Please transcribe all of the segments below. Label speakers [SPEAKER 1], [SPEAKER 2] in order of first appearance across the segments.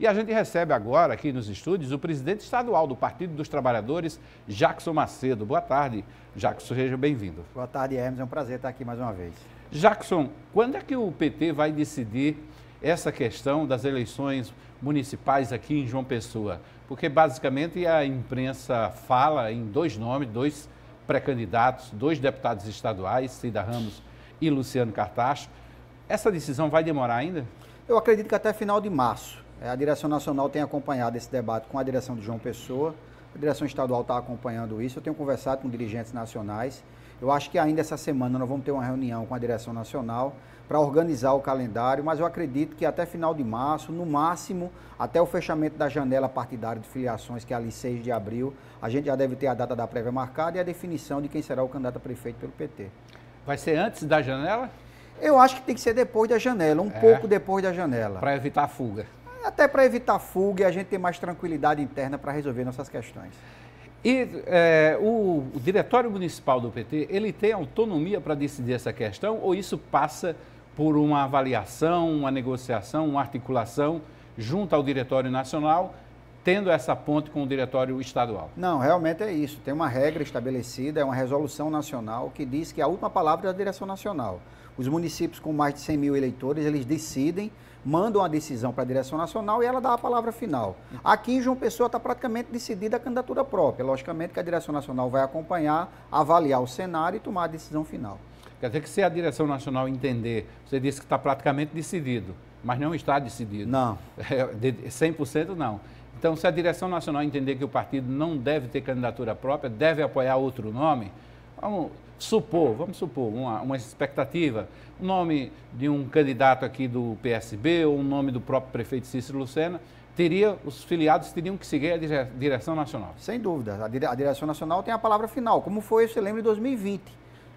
[SPEAKER 1] E a gente recebe agora aqui nos estúdios o presidente estadual do Partido dos Trabalhadores, Jackson Macedo. Boa tarde, Jackson, seja bem-vindo.
[SPEAKER 2] Boa tarde, Hermes, é um prazer estar aqui mais uma vez.
[SPEAKER 1] Jackson, quando é que o PT vai decidir essa questão das eleições municipais aqui em João Pessoa? Porque basicamente a imprensa fala em dois nomes, dois pré-candidatos, dois deputados estaduais, Cida Ramos e Luciano Cartacho. Essa decisão vai demorar ainda?
[SPEAKER 2] Eu acredito que até final de março. A direção nacional tem acompanhado esse debate com a direção de João Pessoa, a direção estadual está acompanhando isso, eu tenho conversado com dirigentes nacionais. Eu acho que ainda essa semana nós vamos ter uma reunião com a direção nacional para organizar o calendário, mas eu acredito que até final de março, no máximo, até o fechamento da janela partidária de filiações, que é ali 6 de abril, a gente já deve ter a data da prévia marcada e a definição de quem será o candidato a prefeito pelo PT.
[SPEAKER 1] Vai ser antes da janela?
[SPEAKER 2] Eu acho que tem que ser depois da janela, um pouco depois da janela.
[SPEAKER 1] Para evitar a fuga.
[SPEAKER 2] Até para evitar fuga e a gente ter mais tranquilidade interna para resolver nossas questões.
[SPEAKER 1] E o Diretório Municipal do PT, ele tem autonomia para decidir essa questão ou isso passa por uma avaliação, uma negociação, uma articulação junto ao Diretório Nacional, tendo essa ponte com o Diretório Estadual?
[SPEAKER 2] Não, realmente é isso. Tem uma regra estabelecida, é uma resolução nacional que diz que a última palavra é da direção nacional. Os municípios com mais de 100 mil eleitores, eles decidem, mandam a decisão para a direção nacional e ela dá a palavra final. Aqui em João Pessoa está praticamente decidida a candidatura própria. Logicamente que a direção nacional vai acompanhar, avaliar o cenário e tomar a decisão final.
[SPEAKER 1] Quer dizer que se a direção nacional entender, você disse que está praticamente decidido, mas não está decidido.
[SPEAKER 2] Não.
[SPEAKER 1] 100% não. Então, se a direção nacional entender que o partido não deve ter candidatura própria, deve apoiar outro nome, vamos supor uma expectativa, o nome de um candidato aqui do PSB ou o nome do próprio prefeito Cícero Lucena, os filiados teriam que seguir a direção nacional.
[SPEAKER 2] Sem dúvida, a direção nacional tem a palavra final, como foi, você lembra, em 2020.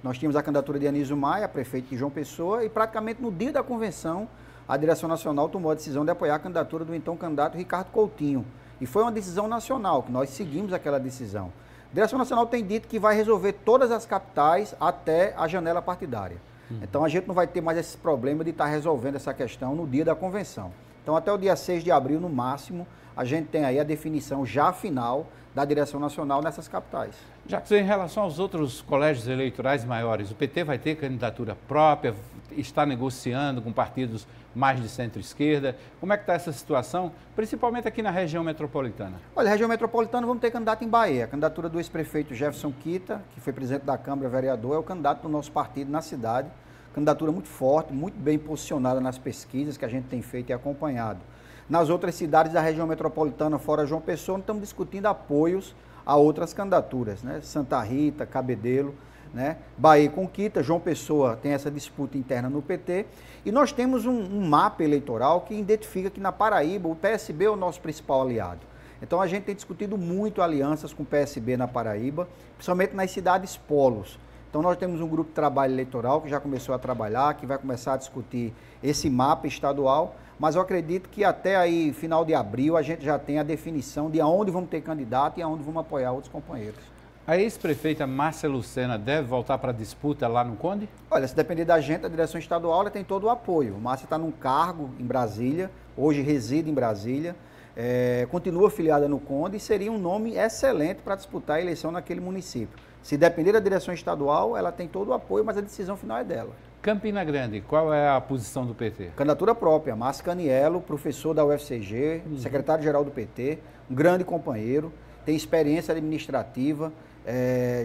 [SPEAKER 2] Nós tínhamos a candidatura de Anísio Maia, prefeito de João Pessoa, e praticamente no dia da convenção, a direção nacional tomou a decisão de apoiar a candidatura do então candidato Ricardo Coutinho. E foi uma decisão nacional, que nós seguimos aquela decisão. A direção nacional tem dito que vai resolver todas as capitais até a janela partidária. Então a gente não vai ter mais esse problema de estar resolvendo essa questão no dia da convenção. Então até o dia 6 de abril, no máximo, a gente tem aí a definição já final da direção nacional nessas capitais.
[SPEAKER 1] Já que em relação aos outros colégios eleitorais maiores, o PT vai ter candidatura própria, está negociando com partidos mais de centro-esquerda. Como é que está essa situação, principalmente aqui na região metropolitana?
[SPEAKER 2] Olha, região metropolitana vamos ter candidato em Bahia. A candidatura do ex-prefeito Jefferson Kita, que foi presidente da Câmara, vereador, é o candidato do nosso partido na cidade. Candidatura muito forte, muito bem posicionada nas pesquisas que a gente tem feito e acompanhado. Nas outras cidades da região metropolitana, fora João Pessoa, nós estamos discutindo apoios a outras candidaturas, né? Santa Rita, Cabedelo, né? Bahia com Kita, João Pessoa tem essa disputa interna no PT. E nós temos um mapa eleitoral que identifica que na Paraíba o PSB é o nosso principal aliado. Então a gente tem discutido muito alianças com o PSB na Paraíba, principalmente nas cidades polos. Então nós temos um grupo de trabalho eleitoral que já começou a trabalhar, que vai começar a discutir esse mapa estadual, mas eu acredito que até aí, final de abril, a gente já tem a definição de aonde vamos ter candidato e aonde vamos apoiar outros companheiros.
[SPEAKER 1] A ex-prefeita Márcia Lucena deve voltar para a disputa lá no Conde?
[SPEAKER 2] Olha, se depender da gente, a direção estadual ela tem todo o apoio. Márcia está num cargo em Brasília, hoje reside em Brasília, continua filiada no Conde e seria um nome excelente para disputar a eleição naquele município. Se depender da direção estadual, ela tem todo o apoio, mas a decisão final é dela.
[SPEAKER 1] Campina Grande, qual é a posição do PT?
[SPEAKER 2] Candidatura própria, Márcio Caniello, professor da UFCG, secretário-geral do PT, um grande companheiro, tem experiência administrativa,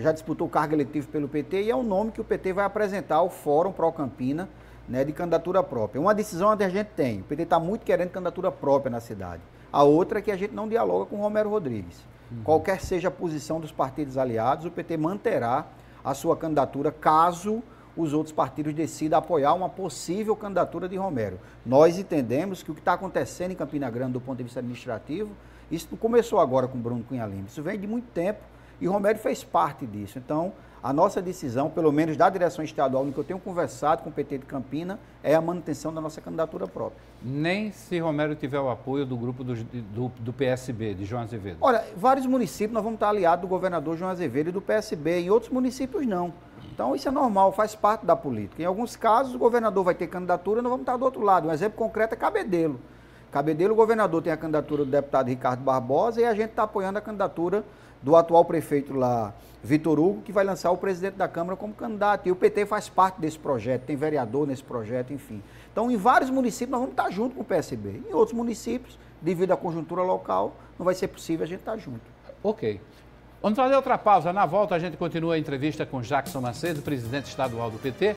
[SPEAKER 2] já disputou o cargo eletivo pelo PT e é um nome que o PT vai apresentar ao Fórum Pro Campina, né, de candidatura própria. Uma decisão onde a gente tem, o PT está muito querendo candidatura própria na cidade. A outra é que a gente não dialoga com o Romero Rodrigues. Qualquer seja a posição dos partidos aliados, o PT manterá a sua candidatura caso os outros partidos decidam apoiar uma possível candidatura de Romero. Nós entendemos que o que está acontecendo em Campina Grande do ponto de vista administrativo, isso não começou agora com Bruno Cunha Lima, isso vem de muito tempo e Romero fez parte disso. Então, a nossa decisão, pelo menos da direção estadual, no que eu tenho conversado com o PT de Campina, é a manutenção da nossa candidatura própria.
[SPEAKER 1] Nem se Romero tiver o apoio do grupo do PSB, de João Azevedo?
[SPEAKER 2] Olha, vários municípios nós vamos estar aliados do governador João Azevedo e do PSB, em outros municípios não. Então isso é normal, faz parte da política. Em alguns casos o governador vai ter candidatura e nós vamos estar do outro lado. Um exemplo concreto é Cabedelo. Cabedelo, o governador tem a candidatura do deputado Ricardo Barbosa e a gente está apoiando a candidatura do atual prefeito lá, Vitor Hugo, que vai lançar o presidente da Câmara como candidato. E o PT faz parte desse projeto, tem vereador nesse projeto, enfim. Então, em vários municípios, nós vamos estar junto com o PSB. Em outros municípios, devido à conjuntura local, não vai ser possível a gente estar junto.
[SPEAKER 1] Ok. Vamos fazer outra pausa. Na volta, a gente continua a entrevista com Jackson Macedo, presidente estadual do PT.